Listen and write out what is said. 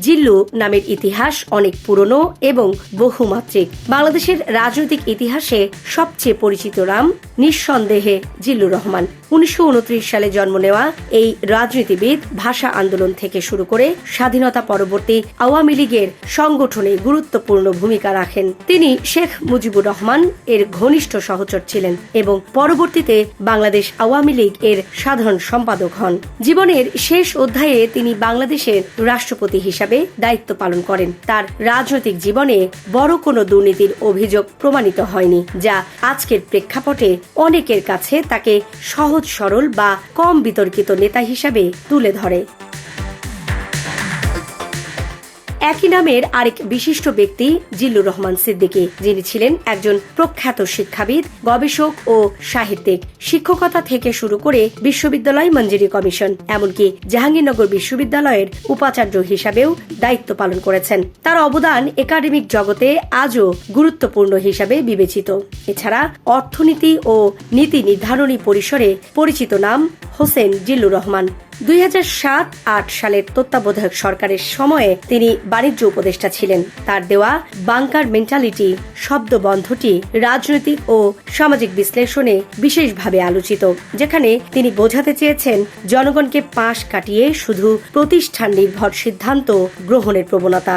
জিল্লু নামের ইতিহাস অনেক পুরনো এবং বহুমাত্রিক। বাংলাদেশের রাজনৈতিক ইতিহাসে সবচেয়ে পরিচিত নাম নিঃসন্দেহে জিল্লুর রহমান। 1929 সালে জন্ম নেওয়া এই রাজনীতিবিদ ভাষা আন্দোলন থেকে শুরু করে স্বাধীনতা পরবর্তী আওয়ামী লীগের সংগঠনে গুরুত্বপূর্ণ ভূমিকা রাখেন। তিনি শেখ মুজিবুর রহমান এর ঘনিষ্ঠ সহচর ছিলেন এবং পরবর্তীতে বাংলাদেশ আওয়ামী লীগ এর সাধারণ সম্পাদক হন। জীবনের শেষ অধ্যায়ে তিনি বাংলাদেশের রাষ্ট্রপতি হিসাবে দায়িত্ব পালন করেন। তার রাজনৈতিক জীবনে বড় কোনো দুর্নীতির অভিযোগ প্রমাণিত হয়নি, যা আজকের প্রেক্ষাপটে অনেকের কাছে তাকে সহজ সরল বা কম বিতর্কিত নেতা হিসাবে তুলে ধরে। একই নামের আরেক বিশিষ্ট ব্যক্তি জিল্লুর রহমান সিদ্দিকী, যিনি ছিলেন একজন প্রখ্যাত শিক্ষাবিদ, গবেষক ও সাহিত্যিক। শিক্ষকতা থেকে শুরু করে বিশ্ববিদ্যালয় মঞ্জুরি কমিশন, এমনকি জাহাঙ্গীরনগর বিশ্ববিদ্যালয়ের উপাচার্য হিসাবেও দায়িত্ব পালন করেছেন। তার অবদান একাডেমিক জগতে আজও গুরুত্বপূর্ণ হিসাবে বিবেচিত। এছাড়া অর্থনীতি ও নীতি নির্ধারণী পরিসরে পরিচিত নাম হোসেন জিল্লুর রহমান। 2007-8 সালের তত্ত্বাবধায়ক সরকারের সময়ে তিনি বাণিজ্য উপদেষ্টা ছিলেন। তার দেওয়া বাংকার মেন্টালিটি শব্দবন্ধটি রাজনৈতিক ও সামাজিক বিশ্লেষণে বিশেষভাবে আলোচিত, যেখানে তিনি বোঝাতে চেয়েছেন জনগণকে পাশ কাটিয়ে শুধু প্রতিষ্ঠান নির্ভর সিদ্ধান্ত গ্রহণের প্রবণতা।